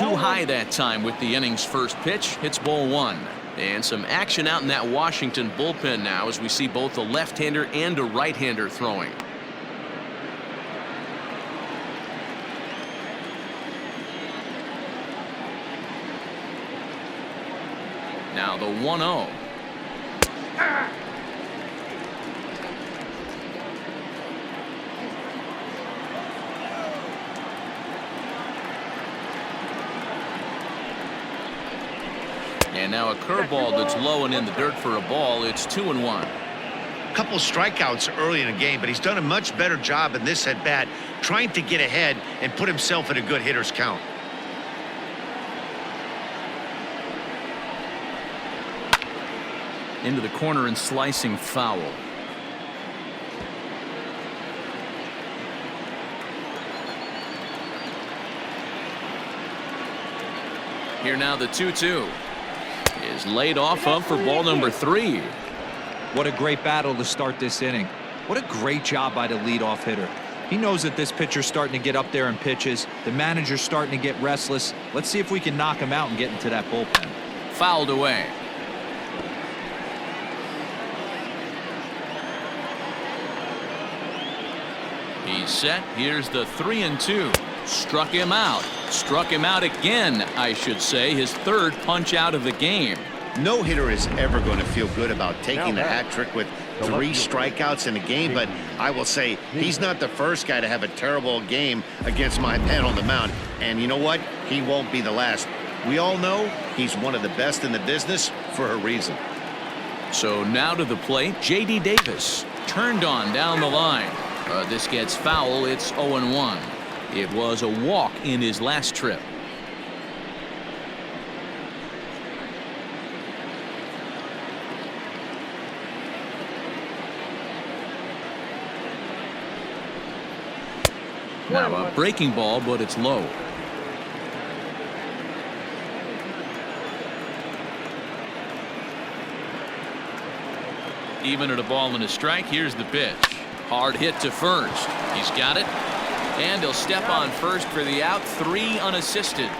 too high that time with the inning's first pitch. It's ball one. And some action out in that Washington bullpen now as we see both a left-hander and a right-hander throwing. Now the 1-0. And now a curveball that's low and in the dirt for a ball. It's 2-1. Couple strikeouts early in the game, but he's done a much better job in this at bat trying to get ahead and put himself in a good hitter's count. Into the corner and slicing foul. Here now the 2-2 is laid off of for ball number 3. What a great battle to start this inning. What a great job by the leadoff hitter. He knows that this pitcher's starting to get up there in pitches. The manager's starting to get restless. Let's see if we can knock him out and get into that bullpen. Fouled away. He's set. Here's the 3-2. Struck him out. Struck him out again, I should say. His third punch out of the game. No hitter is ever going to feel good about taking the hat trick with 3 strikeouts in a game, but I will say he's not the first guy to have a terrible game against my man on the mound. And you know what? He won't be the last. We all know he's one of the best in the business for a reason. So now to the plate, J.D. Davis. Turned on down the line. This gets foul. It's 0-1. It was a walk in his last trip. Now a breaking ball, but it's low. Even at a ball and a strike, here's the pitch. Hard hit to first. He's got it. And he'll step on first for the out. 3 unassisted.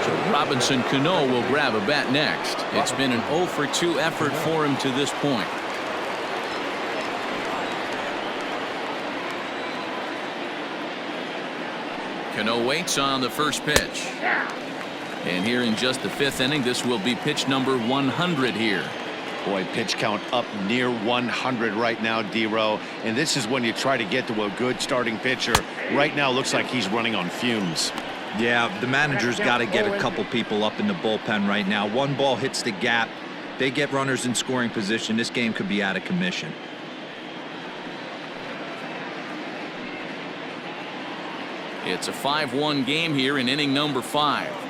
So Robinson Cano will grab a bat next. It's been an 0 for 2 effort for him to this point. Cano waits on the first pitch. And here in just the 5th inning, this will be pitch number 100 here. Boy, pitch count up near 100 right now, D-Row. And this is when you try to get to a good starting pitcher. Right now looks like he's running on fumes. Yeah, the manager's got to get a couple people up in the bullpen right now. One ball hits the gap. They get runners in scoring position. This game could be out of commission. It's a 5-1 game here in inning number 5.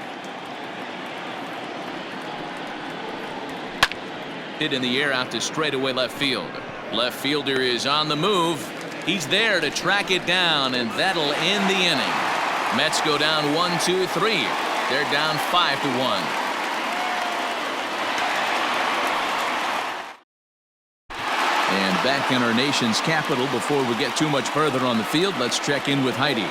Hit in the air out to straightaway left field. Left fielder is on the move. He's there to track it down, and that'll end the inning. Mets go down 1-2-3. They're down 5-1. And back in our nation's capital, before we get too much further on the field, let's check in with Heidi.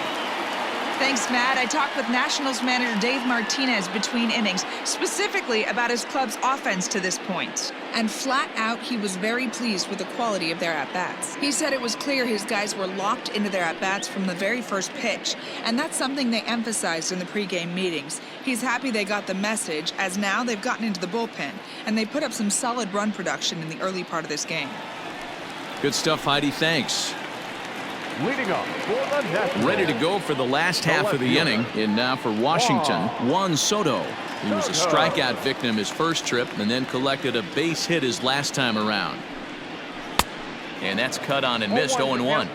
Thanks, Matt. I talked with Nationals manager Dave Martinez between innings, specifically about his club's offense to this point. And flat out, he was very pleased with the quality of their at-bats. He said it was clear his guys were locked into their at-bats from the very first pitch, and that's something they emphasized in the pregame meetings. He's happy they got the message, as now they've gotten into the bullpen, and they put up some solid run production in the early part of this game. Good stuff, Heidi. Thanks. Leading up for the Nationals. Ready to go for the last half of the inning. And now for Washington, Juan Soto. He was a strikeout victim his first trip and then collected a base hit his last time around. And that's cut on and missed. 0-1.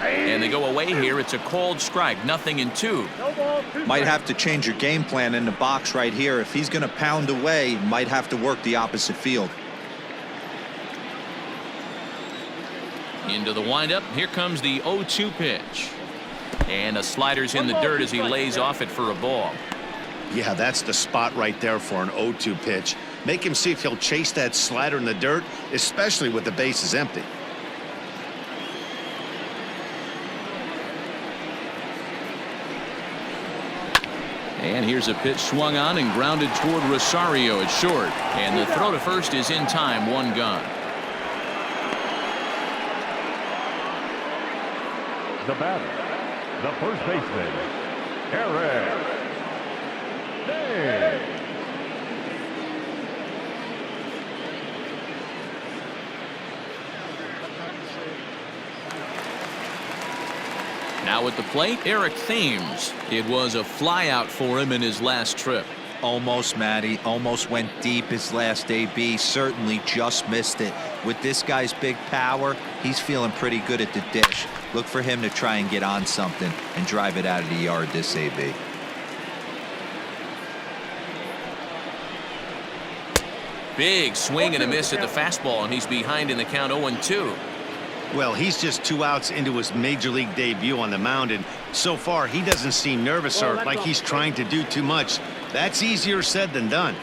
And they go away here. It's a cold strike. 0-2. Might have to change your game plan in the box right here. If he's going to pound away, might have to work the opposite field. Into the windup. Here comes the 0-2 pitch. And a slider's in the dirt as he lays off it for a ball. Yeah, that's the spot right there for an 0-2 pitch. Make him see if he'll chase that slider in the dirt, especially with the bases empty. And here's a pitch swung on and grounded toward Rosario at short. And the throw to first is in time, one gone. The batter, the first baseman, Eric. Hey. Now at the plate, Eric Thames. It was a flyout for him in his last trip. Almost, Matty. Almost went deep his last AB. Certainly just missed it. With this guy's big power, he's feeling pretty good at the dish. Look for him to try and get on something and drive it out of the yard this AB. Big swing and a miss at the fastball, and he's behind in the count 0-2. Well, he's just 2 outs into his major league debut on the mound, and so far he doesn't seem nervous or like he's trying to do too much. That's easier said than done.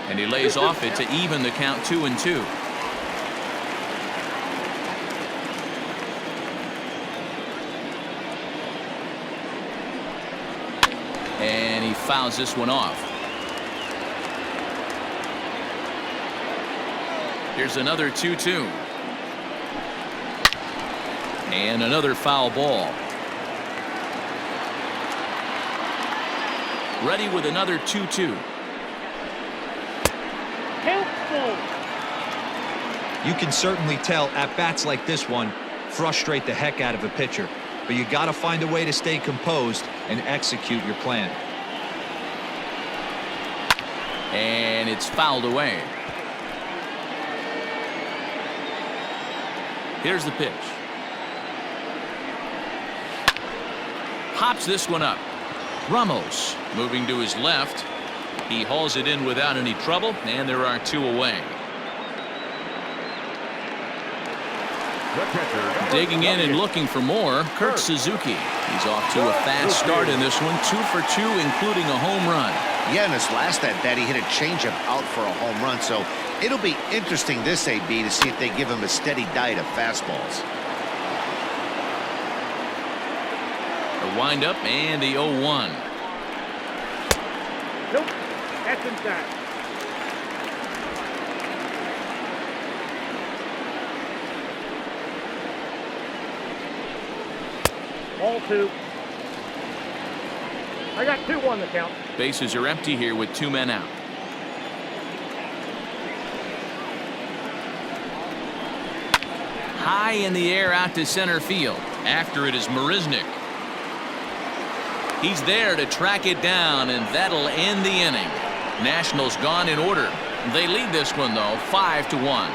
And he lays off it to even the count 2-2. And he fouls this one off. Here's another 2-2. And another foul ball. Ready with another 2-2. You can certainly tell at-bats like this one frustrate the heck out of a pitcher. But you got to find a way to stay composed and execute your plan. And it's fouled away. Here's the pitch. Hops this one up. Ramos moving to his left. He hauls it in without any trouble, and there are 2 away. Digging in and looking for more, Kurt Suzuki. He's off to a fast start in this one, 2 for 2, including a home run. Yeah, in his last at bat, he hit a changeup out for a home run, so it'll be interesting this AB to see if they give him a steady diet of fastballs. A windup and the 0-1. Nope, that's inside. All 2. I got 2-1 the count. Bases are empty here with 2 men out. High in the air out to center field. After it is Marisnick. He's there to track it down, and that'll end the inning. Nationals gone in order. They lead this one, though, 5-1.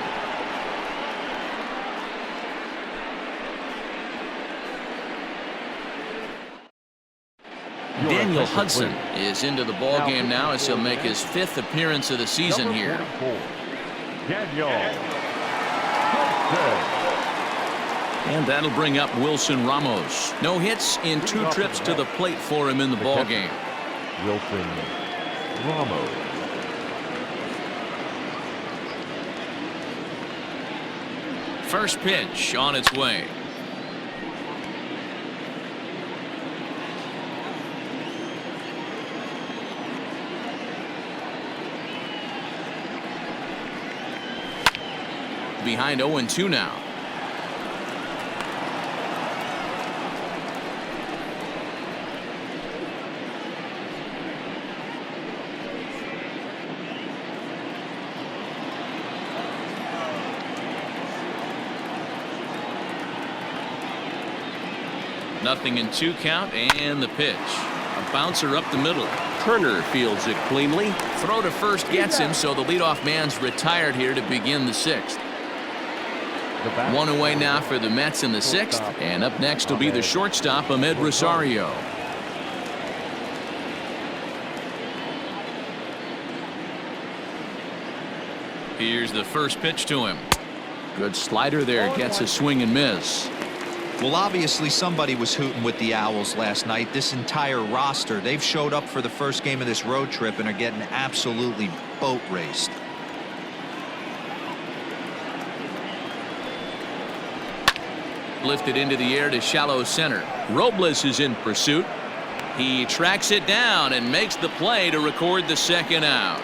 Daniel Hudson is into the ball game now as he'll make his 5th appearance of the season here. Daniel Hudson. And that'll bring up Wilson Ramos. No hits in 2 trips to the plate for him in the ball game. Wilson Ramos. First pitch on its way. Behind 0-2 now. Nothing in 2 count, and the pitch. A bouncer up the middle. Turner fields it cleanly. Throw to first gets him, so the leadoff man's retired here to begin the 6th. 1 away now for the Mets in the 6th, and up next will be the shortstop, Ahmed Rosario. Here's the first pitch to him. Good slider there, gets a swing and miss. Well, obviously somebody was hooting with the Owls last night. This entire roster, they've showed up for the first game of this road trip and are getting absolutely boat raced. Lifted into the air to shallow center. Robles is in pursuit. He tracks it down and makes the play to record the second out.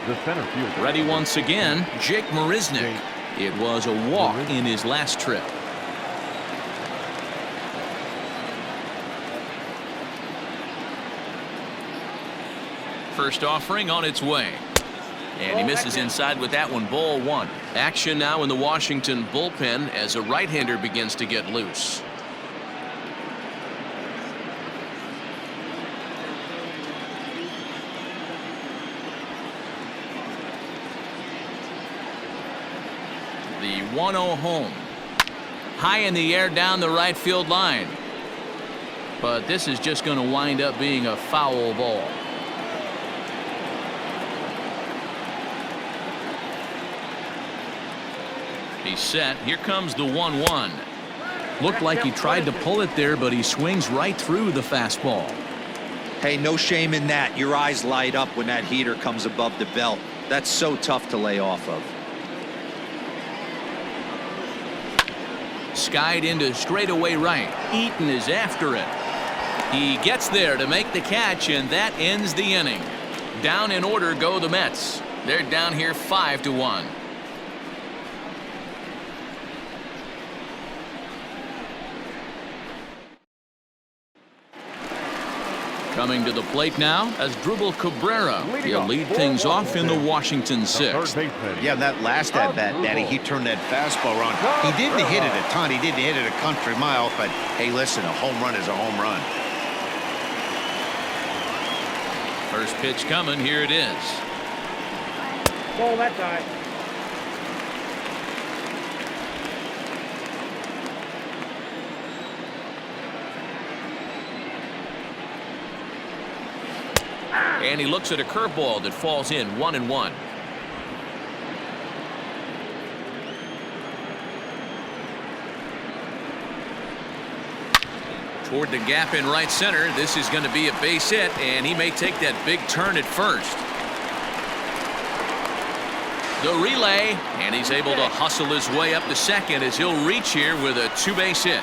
The center fielder. Ready once again, Jake Marisnick. It was a walk in his last trip. First offering on its way. And he misses inside with that one. Ball one. Action now in the Washington bullpen as a right-hander begins to get loose. The 1-0 home. High in the air down the right field line. But this is just going to wind up being a foul ball. He's set. Here comes the 1-1. Looked like he tried to pull it there, but he swings right through the fastball. Hey, no shame in that. Your eyes light up when that heater comes above the belt. That's so tough to lay off of. Skied into straightaway right. Eaton is after it. He gets there to make the catch, and that ends the inning. Down in order go the Mets. They're down here 5-1. Coming to the plate now as Drupal Cabrera. He'll lead things off in the Washington sixth. Yeah, that last at bat, Daddy, he turned that fastball around. He didn't hit it a ton. He didn't hit it a country mile. But, hey, listen, a home run is a home run. First pitch coming. Here it is. Ball that side. And he looks at a curveball that falls in 1-1. Toward the gap in right center. This is going to be a base hit, and he may take that big turn at first. The relay, and he's able to hustle his way up to second as he'll reach here with a two-base hit.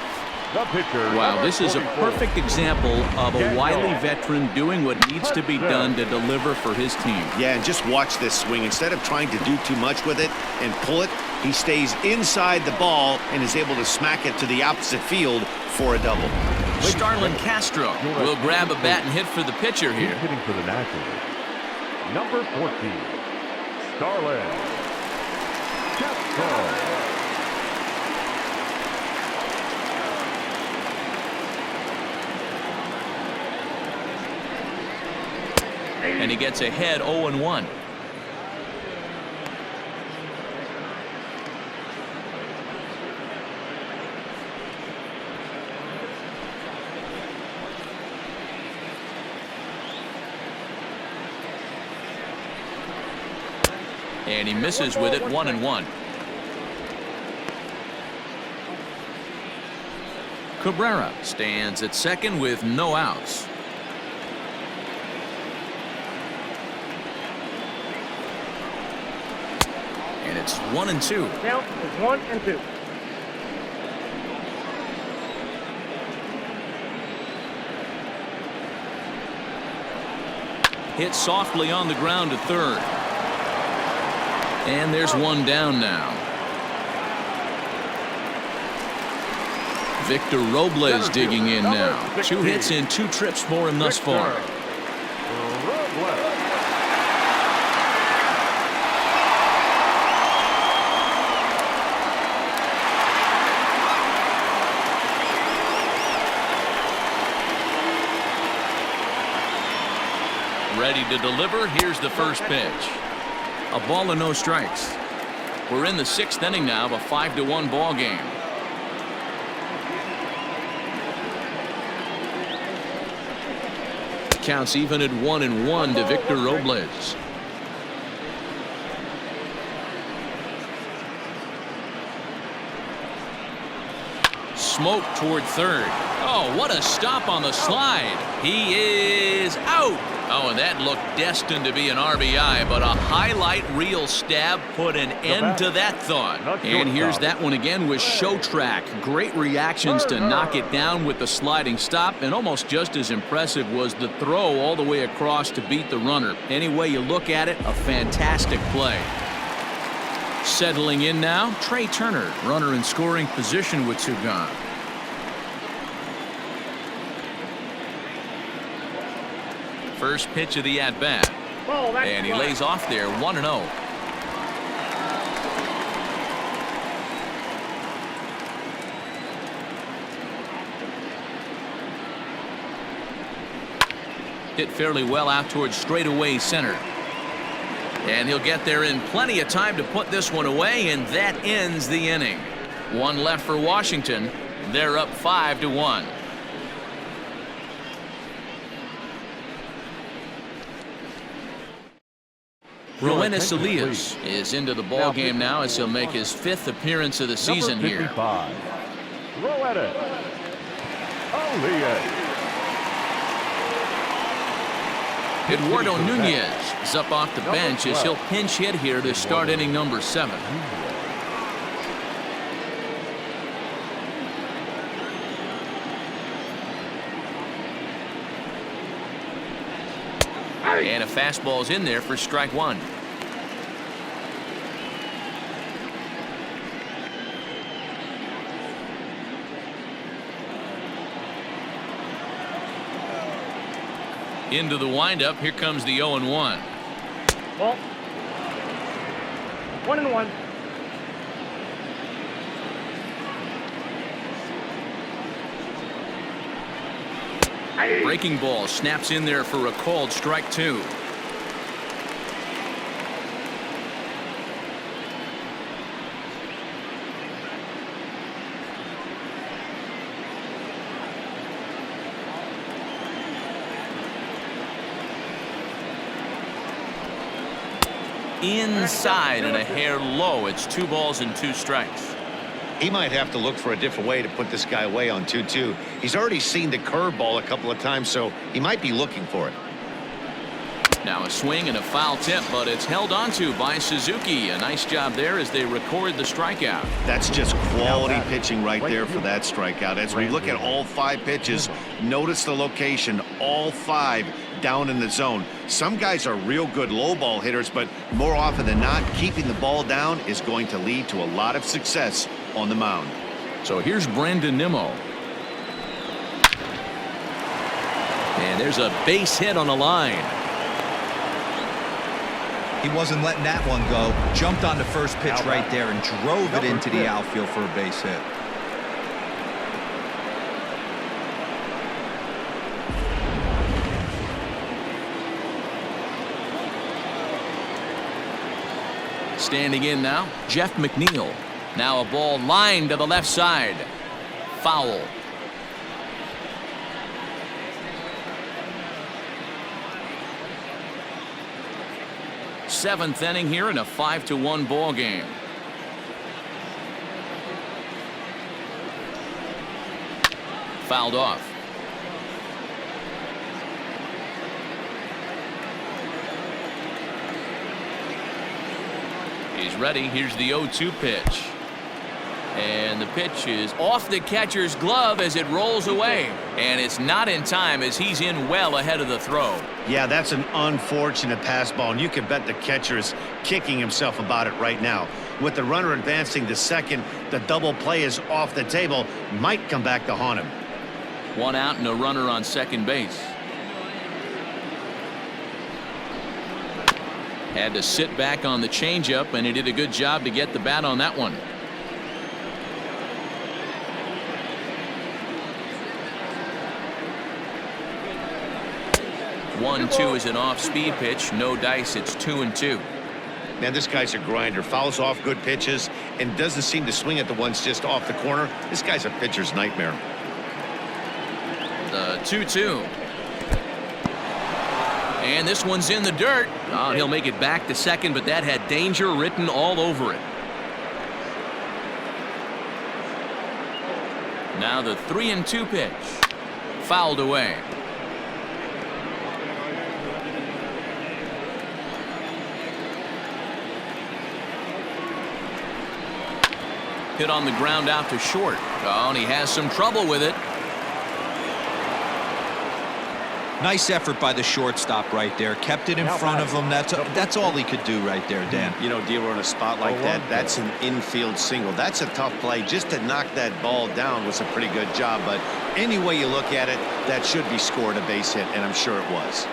Wow, this is a perfect example of a wily veteran doing what needs to be done to deliver for his team. Yeah, and just watch this swing. Instead of trying to do too much with it and pull it, he stays inside the ball and is able to smack it to the opposite field for a double. Starlin Castro will grab a bat and hit for the pitcher here. Hitting for the Nationals. Number 14, Starlin Castro. And he gets ahead 0-1. And he misses with it 1-1. Cabrera stands at second with no outs. And it's 1-2. Count is 1-2. Hit softly on the ground to third. And there's one down now. Victor Robles digging in now. 2 hits in 2 trips for him thus far. Ready to deliver. Here's the first pitch. A ball and no strikes. We're in the 6th inning now of a 5-1 ball game. Counts even at 1-1 to Victor Robles. smoke toward third. Oh, what a stop on the slide. He is out. Oh, and that looked destined to be an RBI, but a highlight reel stab put an end to that thought. And here's that one again with Show Track. Great reactions to knock it down with the sliding stop, and almost just as impressive was the throw all the way across to beat the runner. Any way you look at it, a fantastic play. Settling in now, Trey Turner, runner in scoring position with two gone. First pitch of the at-bat. And he lays off there 1-0. Hit fairly well out towards straightaway center. And he'll get there in plenty of time to put this one away, and that ends the inning. One left for Washington. They're up 5-1. Roenis Elias is into the ball game now as he'll make his 5th appearance of the season here. Roenis Elias. Eduardo Nunez is up off the bench as he'll pinch hit here to start inning number 7. And a fastball's in there for strike 1. Into the windup. Here comes the 0-1. Ball. 1-1. Breaking ball snaps in there for a called strike 2. Inside and a hair low. It's 2 balls and 2 strikes. He might have to look for a different way to put this guy away on 2-2. He's already seen the curveball a couple of times, so he might be looking for it. Now a swing and a foul tip, but it's held onto by Suzuki. A nice job there as they record the strikeout. That's just quality pitching right there for that strikeout. As we look at all 5 pitches, notice the location, all 5 down in the zone. Some guys are real good low ball hitters, but more often than not, keeping the ball down is going to lead to a lot of success on the mound. So here's Brandon Nimmo. And there's a base hit on the line. He wasn't letting that one go. Jumped on the first pitch right there and drove it into the outfield for a base hit. Standing in now, Jeff McNeil. Now a ball lined to the left side. Foul. Seventh inning here in a 5-1 ball game. Fouled off. He's ready. Here's the 0-2 pitch. And the pitch is off the catcher's glove as it rolls away. And it's not in time as he's in well ahead of the throw. Yeah, that's an unfortunate pass ball, and you can bet the catcher is kicking himself about it right now. With the runner advancing to second, the double play is off the table. Might come back to haunt him. 1 out and a runner on second base. Had to sit back on the changeup, and he did a good job to get the bat on that one. One-two is an off-speed pitch. No dice. It's 2-2. Man, this guy's a grinder. Fouls off good pitches and doesn't seem to swing at the ones just off the corner. This guy's a pitcher's nightmare. The 2-2. And this one's in the dirt. Oh, he'll make it back to second, but that had danger written all over it. Now the 3-2 pitch. Fouled away. Hit on the ground out to short. Oh, and he has some trouble with it. Nice effort by the shortstop right there. Kept it in front of him. That's all he could do right there, Dan. You know, Dero, in a spot like that, that's an infield single. That's a tough play. Just to knock that ball down was a pretty good job. But any way you look at it, that should be scored a base hit, and I'm sure it was.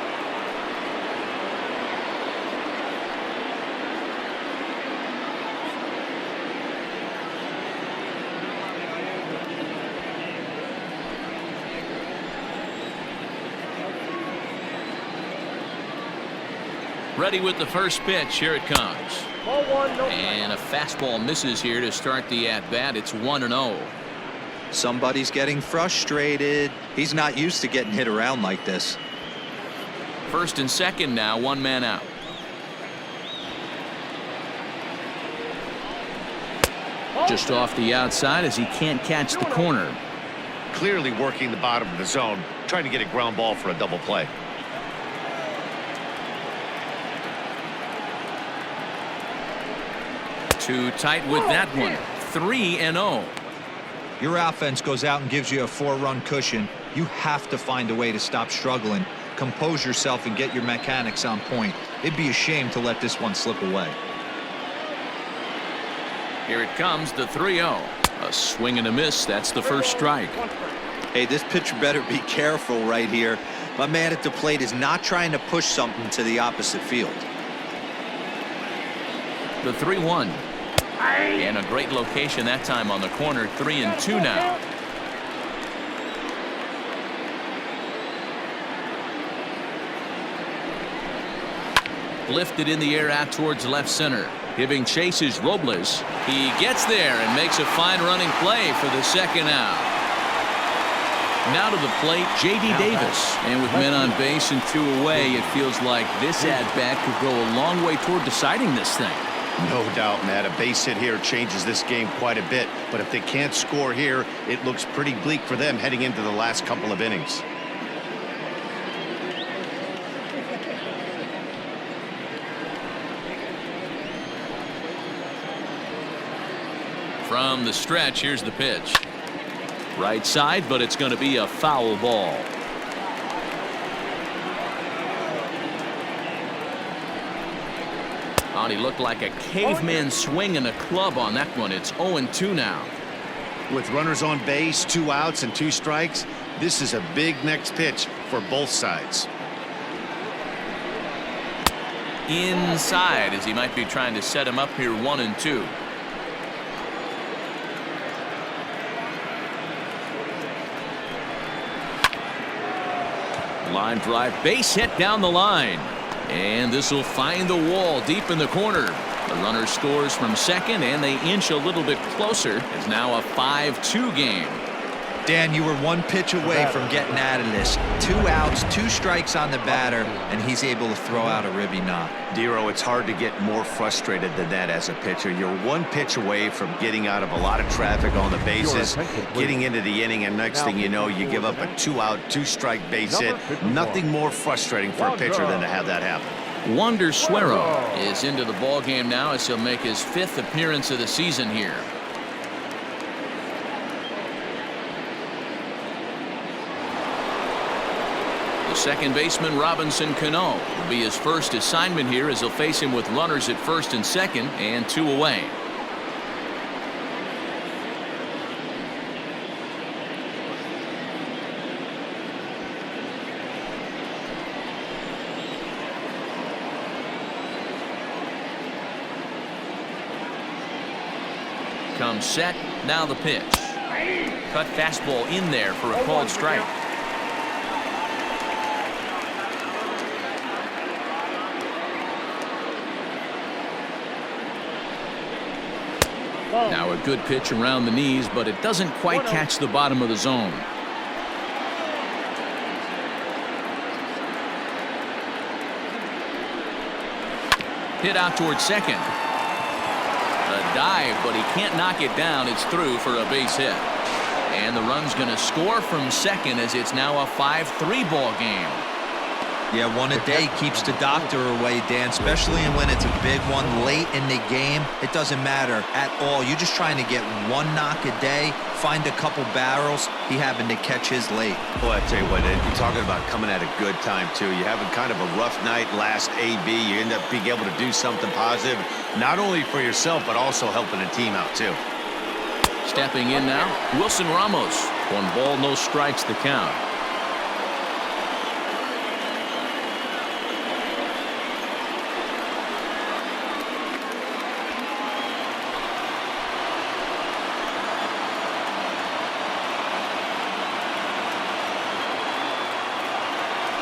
Ready with the first pitch. Here it comes. And a fastball misses here to start the at-bat. It's 1-0. Somebody's getting frustrated. He's not used to getting hit around like this. First and second now, one man out. Just off the outside as he can't catch the corner. Clearly working the bottom of the zone, trying to get a ground ball for a double play. Too tight with that one. 3-0. Your offense goes out and gives you a 4-run cushion. You have to find a way to stop struggling. Compose yourself and get your mechanics on point. It'd be a shame to let this one slip away. Here it comes, the 3-0. A swing and a miss. That's the first strike. Hey, this pitcher better be careful right here. My man at the plate is not trying to push something to the opposite field. The 3-1. And a great location that time on the corner. 3-2 now. Lifted in the air out towards left center. Giving chase is Robles. He gets there and makes a fine running play for the second out. Now to the plate, J.D. Davis. And with men on base and 2 away, it feels like this at-bat could go a long way toward deciding this thing. No doubt, Matt. A base hit here changes this game quite a bit. But if they can't score here, it looks pretty bleak for them heading into the last couple of innings. From the stretch, here's the pitch. Right side, but it's going to be a foul ball. Oh, he looked like a caveman swinging a club on that one. It's 0-2 now. With runners on base, 2 outs and 2 strikes, this is a big next pitch for both sides. Inside, as he might be trying to set him up here, 1-2. Line drive, base hit down the line. And this will find the wall deep in the corner. The runner scores from second, and they inch a little bit closer. It's now a 5-2 game. Dan, you were 1 pitch away from getting out of this. 2 outs, 2 strikes on the batter, and he's able to throw out a ribby knock. Dero, it's hard to get more frustrated than that as a pitcher. You're 1 pitch away from getting out of a lot of traffic on the bases, getting into the inning, and next thing you know, you give up a 2-out, 2-strike base hit. Nothing more frustrating for a pitcher than to have that happen. Wander Suero is into the ball game now as he'll make his 5th appearance of the season here. Second baseman Robinson Cano will be his first assignment here as he'll face him with runners at first and second and 2 away. Comes set, now the pitch. Cut fastball in there for a called strike. Now a good pitch around the knees, but it doesn't quite catch the bottom of the zone. Hit out towards second. A dive, but he can't knock it down. It's through for a base hit. And the run's going to score from second as it's now a 5-3 ball game. Yeah, one a day keeps the doctor away, Dan, especially when it's a big one late in the game. It doesn't matter at all. You're just trying to get one knock a day, find a couple barrels. He happened to catch his late. Boy, I tell you what, you're talking about coming at a good time, too. You're having kind of a rough night last AB. You end up being able to do something positive, not only for yourself, but also helping the team out, too. Stepping in now, Wilson Ramos. 1 ball, no strikes the count.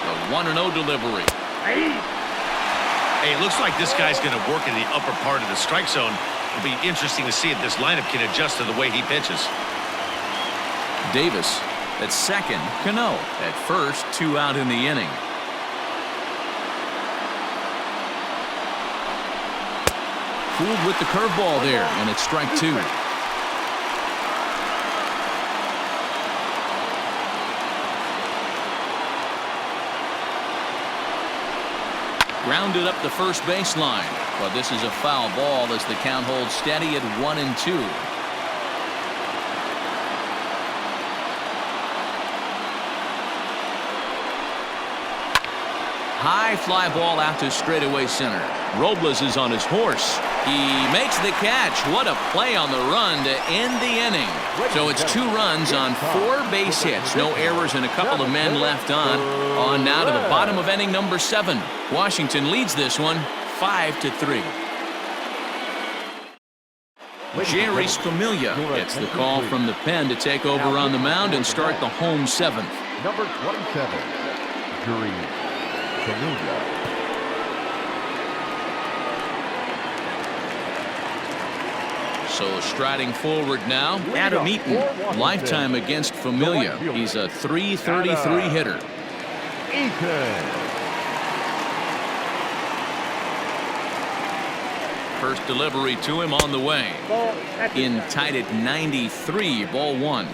The 1-0 delivery. Hey, it looks like this guy's going to work in the upper part of the strike zone. It'll be interesting to see if this lineup can adjust to the way he pitches. Davis at second. Cano at first. 2 out in the inning. Fooled with the curveball there, and it's strike 2. Grounded up the first baseline, but this is a foul ball as the count holds steady at 1-2. High fly ball out to straightaway center. Robles is on his horse. He makes the catch. What a play on the run to end the inning. So it's 2 runs on 4 base hits. No errors and a couple of men left on. On now to the bottom of inning number 7. Washington leads this one 5-3. Jerry's Familia gets the call from the pen to take over on the mound and start the home 7th. Number 27, Jerry Familia. So striding forward now, Adam Eaton, lifetime against Familia. He's a .333 hitter. Eaton. First delivery to him on the way. In tied at 93, ball 1.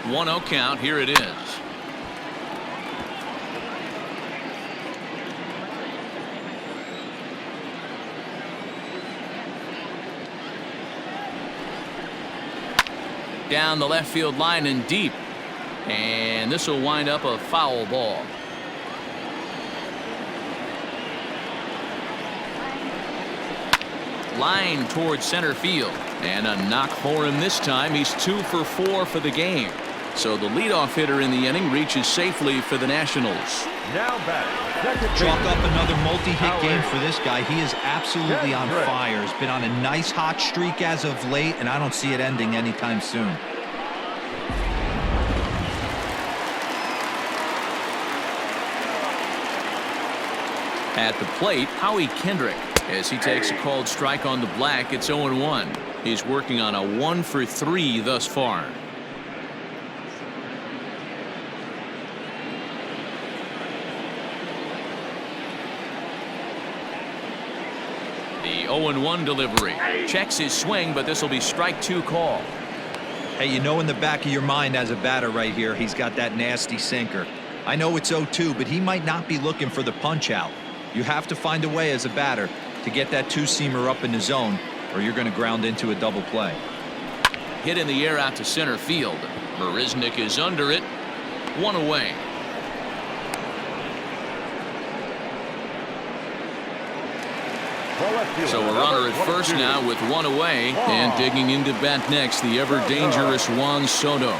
One 0 count. Here it is. Down the left field line and deep, and this will wind up a foul ball. Line towards center field, and a knock for him this time. He's 2 for 4 for the game. So the leadoff hitter in the inning reaches safely for the Nationals. Now back. Chalk up another multi-hit game for this guy. He is absolutely on fire. He's been on a nice hot streak as of late, and I don't see it ending anytime soon. At the plate, Howie Kendrick, as he takes a called strike on the black. It's 0-1. He's working on a 1 for 3 thus far. The 0-1 delivery. Checks his swing, but this will be strike 2 call. Hey, you know in the back of your mind as a batter right here, he's got that nasty sinker. I know it's 0-2, but he might not be looking for the punch out. You have to find a way as a batter to get that 2-seamer up in the zone, or you're going to ground into a double play. Hit in the air out to center field. Marisnik is under it. 1 away. So a runner at first now with 1 away, and digging into bat next, the ever dangerous Juan Soto.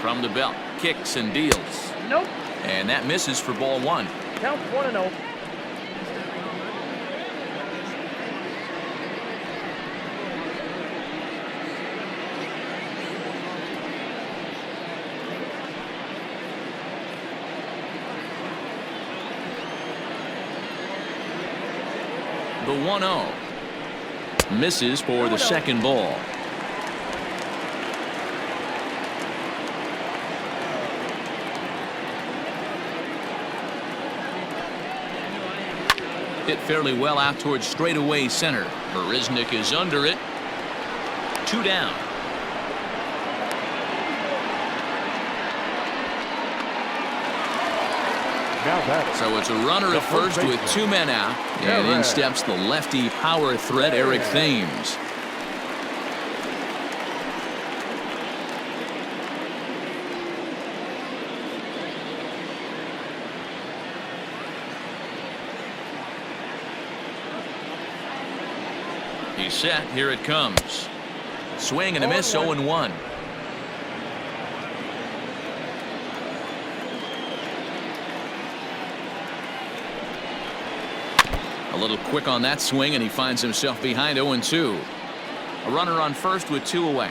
From the belt, kicks and deals. Nope. And that misses for ball 1. Count 1-0. The 1-0. Misses for the second ball. Hit fairly well out towards straightaway center. Marisnick is under it. 2 down. So it's a runner at first with 2 men out, and in steps the lefty power threat Eric Thames. He's set. Here it comes. Swing and a miss. 0-1. A little quick on that swing, and he finds himself behind 0-2. A runner on first with 2 away.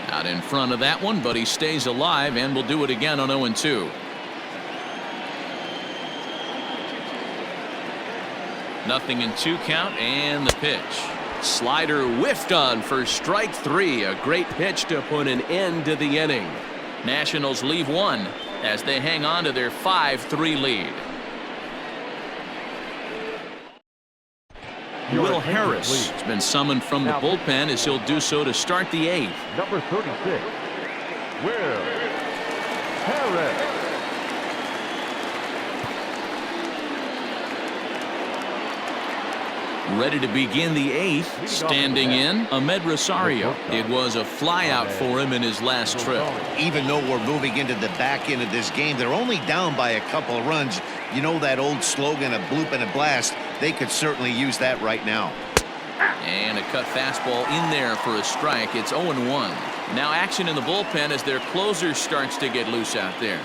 Out in front of that one, but he stays alive and will do it again on 0-2. Nothing in 2 count, and the pitch. Slider whiffed on for strike 3. A great pitch to put an end to the inning. Nationals leave 1 as they hang on to their 5-3 lead. Will Harris has been summoned from the bullpen as he'll do so to start the 8th. Number 36, Will Harris. Ready to begin the 8th. Standing in, Ahmed Rosario. It was a flyout for him in his last trip. Even though we're moving into the back end of this game, they're only down by a couple of runs. You know that old slogan, a bloop and a blast. They could certainly use that right now. And a cut fastball in there for a strike. It's 0-1. Now action in the bullpen as their closer starts to get loose out there.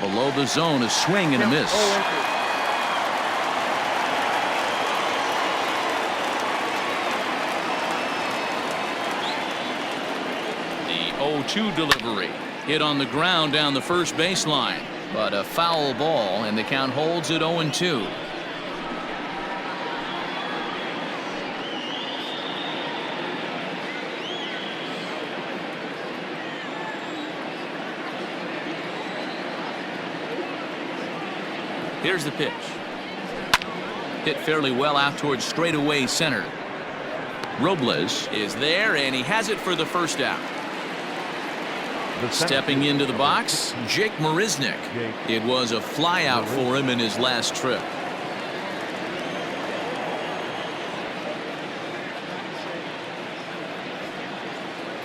Below the zone, a swing and a miss. The 0-2 delivery. Hit on the ground down the first baseline. But a foul ball, and the count holds at 0-2. Here's the pitch. Hit fairly well out towards straightaway center. Robles is there, and he has it for the first out. Stepping into the box, Jake Marisnick. It was a flyout for him in his last trip.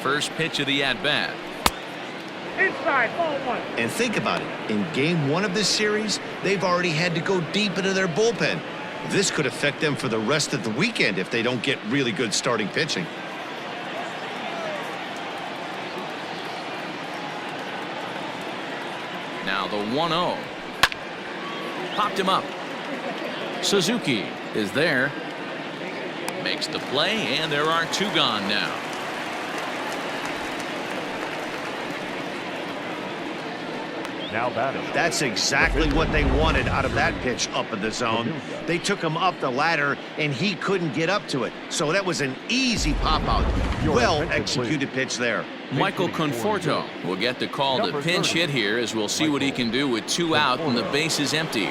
First pitch of the at-bat. Inside, ball 1. And think about it. In game 1 of this series, they've already had to go deep into their bullpen. This could affect them for the rest of the weekend if they don't get really good starting pitching. Now the 1-0. Popped him up. Suzuki is there. Makes the play, and there are 2 gone now. Now batting. That's exactly what they wanted out of that pitch up in the zone. They took him up the ladder, and he couldn't get up to it. So that was an easy pop-out. Well-executed pitch there. Michael Conforto will get the call to pinch hit here, as we'll see what he can do with 2 out and the base is empty.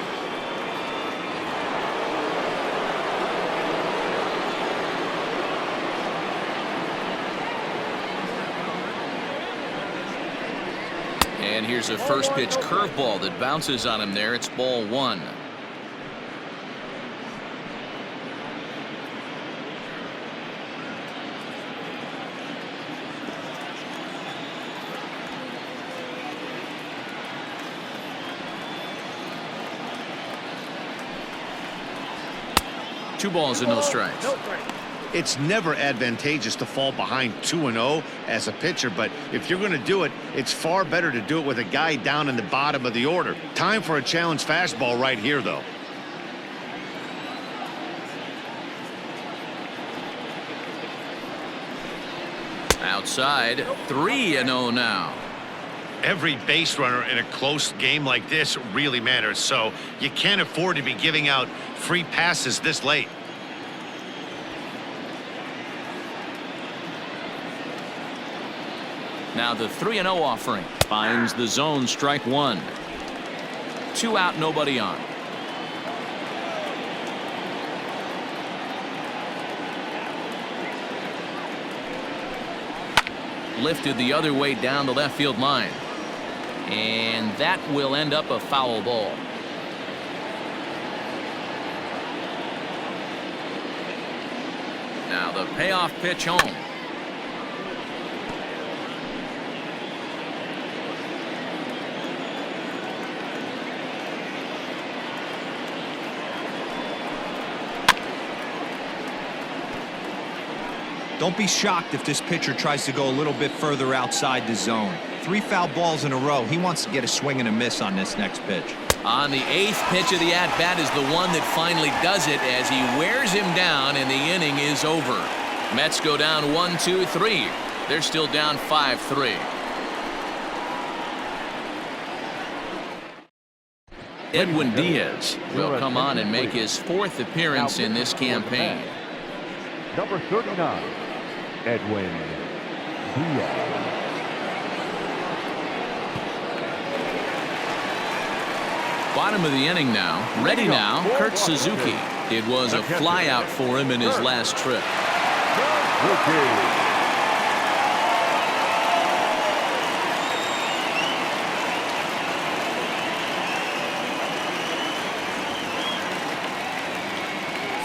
And here's a first pitch curveball that bounces on him there. It's ball 1. Two balls and no strikes. It's never advantageous to fall behind 2-0 as a pitcher, but if you're going to do it, it's far better to do it with a guy down in the bottom of the order. Time for a challenge fastball right here, though. Outside, 3-0 now. Every base runner in a close game like this really matters, so you can't afford to be giving out free passes this late. Now the 3-0 offering finds the zone, strike one. 2 out, nobody on. Lifted the other way down the left field line. And that will end up a foul ball. Now the payoff pitch home. Don't be shocked if this pitcher tries to go a little bit further outside the zone. 3 foul balls in a row. He wants to get a swing and a miss on this next pitch. On the 8th pitch of the at-bat is the one that finally does it as he wears him down and the inning is over. Mets go down 1-2-3. They're still down 5-3. Edwin Diaz will come on and make his 4th appearance in this campaign. Number 39, Edwin Diaz. Bottom of the inning now. Ready now, Kurt Suzuki. It was a flyout for him in his last trip.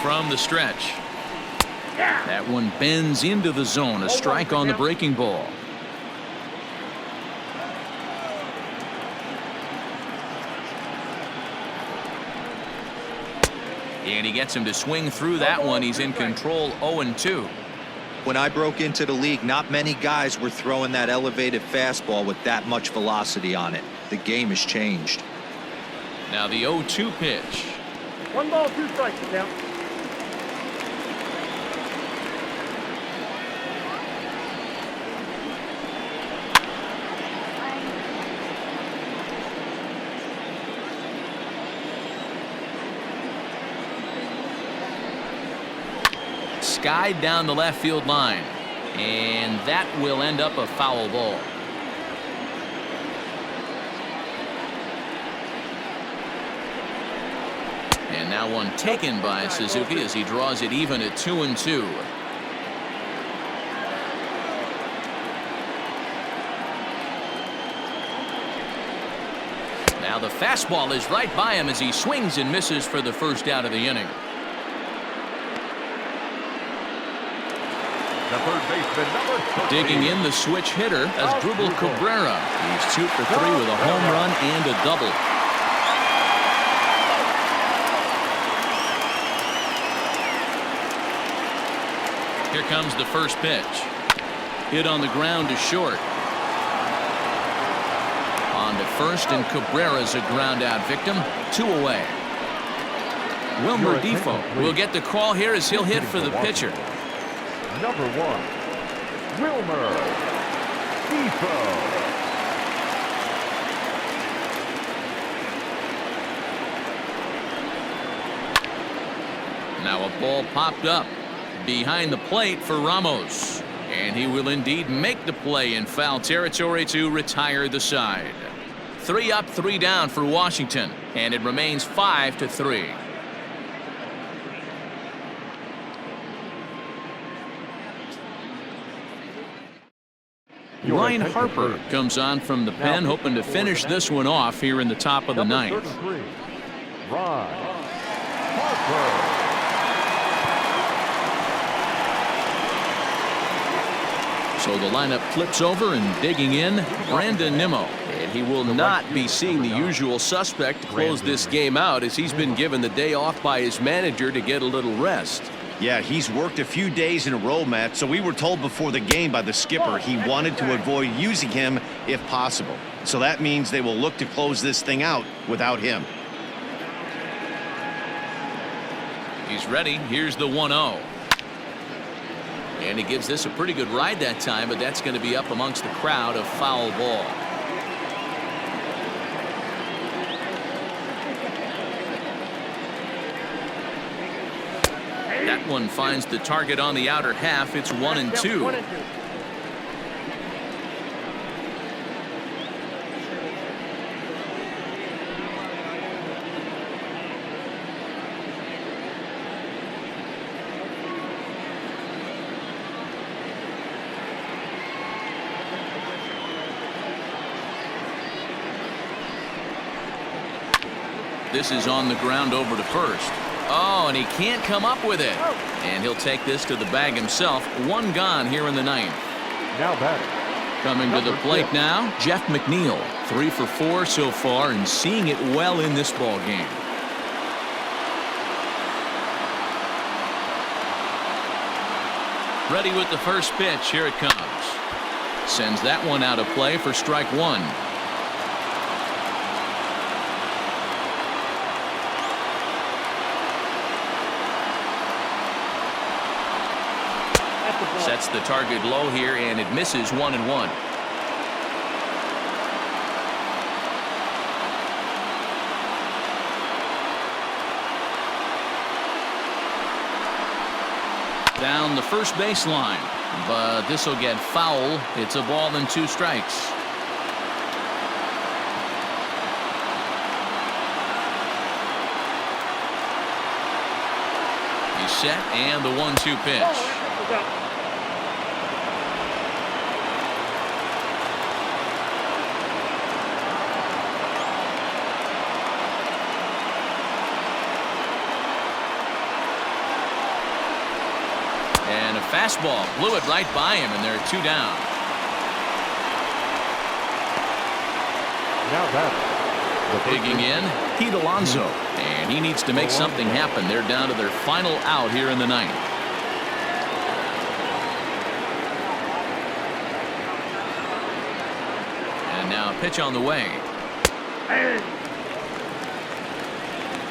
From the stretch. That one bends into the zone. A strike on the breaking ball. And he gets him to swing through that one. He's in control, 0-2. When I broke into the league, not many guys were throwing that elevated fastball with that much velocity on it. The game has changed. Now the 0-2 pitch. 1 ball, 2 strikes now. Skied down the left field line, and that will end up a foul ball. And now one taken by Suzuki as he draws it even at 2-2. Now the fastball is right by him as he swings and misses for the first out of the inning. The third baseman, number 13. Digging in the switch hitter as Asdrubal Cabrera. He's 2 for 3 with a home run and a double. Here comes the first pitch. Hit on the ground to short. On to first, and Cabrera's a ground out victim. 2 away. Wilmer Defoe will get the call here as he'll hit for the pitcher. Number 1, Wilmer Defoe. Now a ball popped up behind the plate for Ramos. And he will indeed make the play in foul territory to retire the side. 3 up, 3 down for Washington. And it remains 5-3. Ryan Harper comes on from the pen, hoping to finish this one off here in the top of the 9th. Ryan Harper. So the lineup flips over, and digging in, Brandon Nimmo. And he will not be seeing the usual suspect to close this game out, as he's been given the day off by his manager to get a little rest. Yeah, he's worked a few days in a row, Matt, so we were told before the game by the skipper he wanted to avoid using him if possible. So that means they will look to close this thing out without him. He's ready. Here's the 1-0. And he gives this a pretty good ride that time, but that's going to be up amongst the crowd, a foul ball. That one finds the target on the outer half. It's 1-2. This is on the ground over to first. Oh, and he can't come up with it. And he'll take this to the bag himself. One gone here in the ninth. Now batting. Coming to the plate now, Jeff McNeil. 3 for 4 so far and seeing it well in this ball game. Ready with the first pitch. Here it comes. Sends that one out of play for strike one. Sets the target low here, and it misses 1-1. Down the first baseline, but this will get foul. It's a ball and 2 strikes. He's set, and the 1-2 pitch. And a fastball blew it right by him, and there are 2 down. Now batting. Digging in, Pete Alonso, and he needs to make something happen. They're down to their final out here in the ninth. And now a pitch on the way.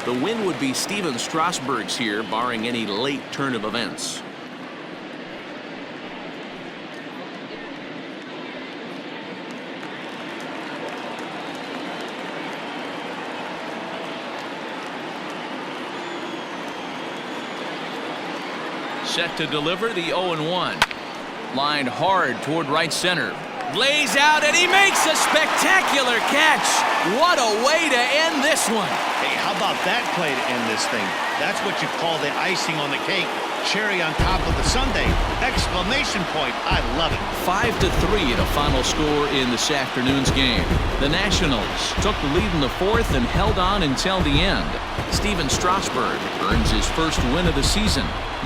The win would be Steven Strasburg's here, barring any late turn of events. Set to deliver the 0-1. Lined hard toward right center. Lays out, and he makes a spectacular catch. What a way to end this one. Hey, how about that play to end this thing? That's what you call the icing on the cake. Cherry on top of the sundae. Exclamation point. I love it. 5-3 the final score in this afternoon's game. The Nationals took the lead in the 4th and held on until the end. Steven Strasburg earns his first win of the season.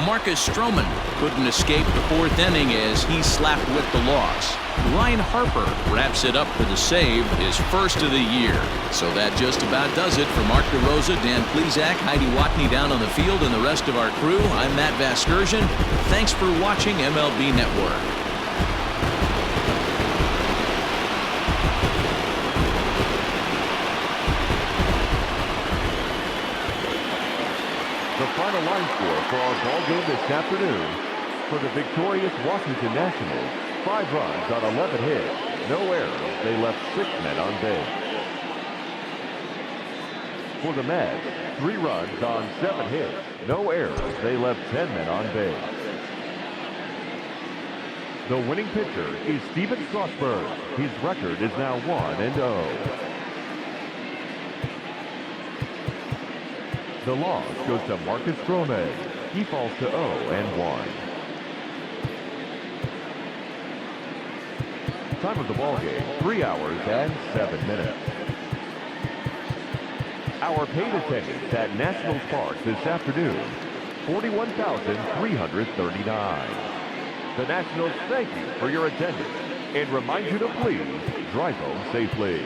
Marcus Stroman couldn't escape the 4th inning as he slapped with the loss. Ryan Harper wraps it up for the save, his first of the year. So that just about does it for Mark DeRosa, Dan Plesac, Heidi Watney down on the field, and the rest of our crew. I'm Matt Vasgersian. Thanks for watching MLB Network. The final line score for our ball game this afternoon. For the victorious Washington Nationals, 5 runs on 11 hits, no errors. They left 6 men on base. For the Mets, 3 runs on 7 hits, no errors. They left 10 men on base. The winning pitcher is Steven Strasburg. His record is now 1-0. The loss goes to Marcus Stroman. He falls to 0-1. Time of the ball game, 3 hours and 7 minutes. Our paid attendance at Nationals Park this afternoon, 41,339. The Nationals thank you for your attendance and remind you to please drive home safely.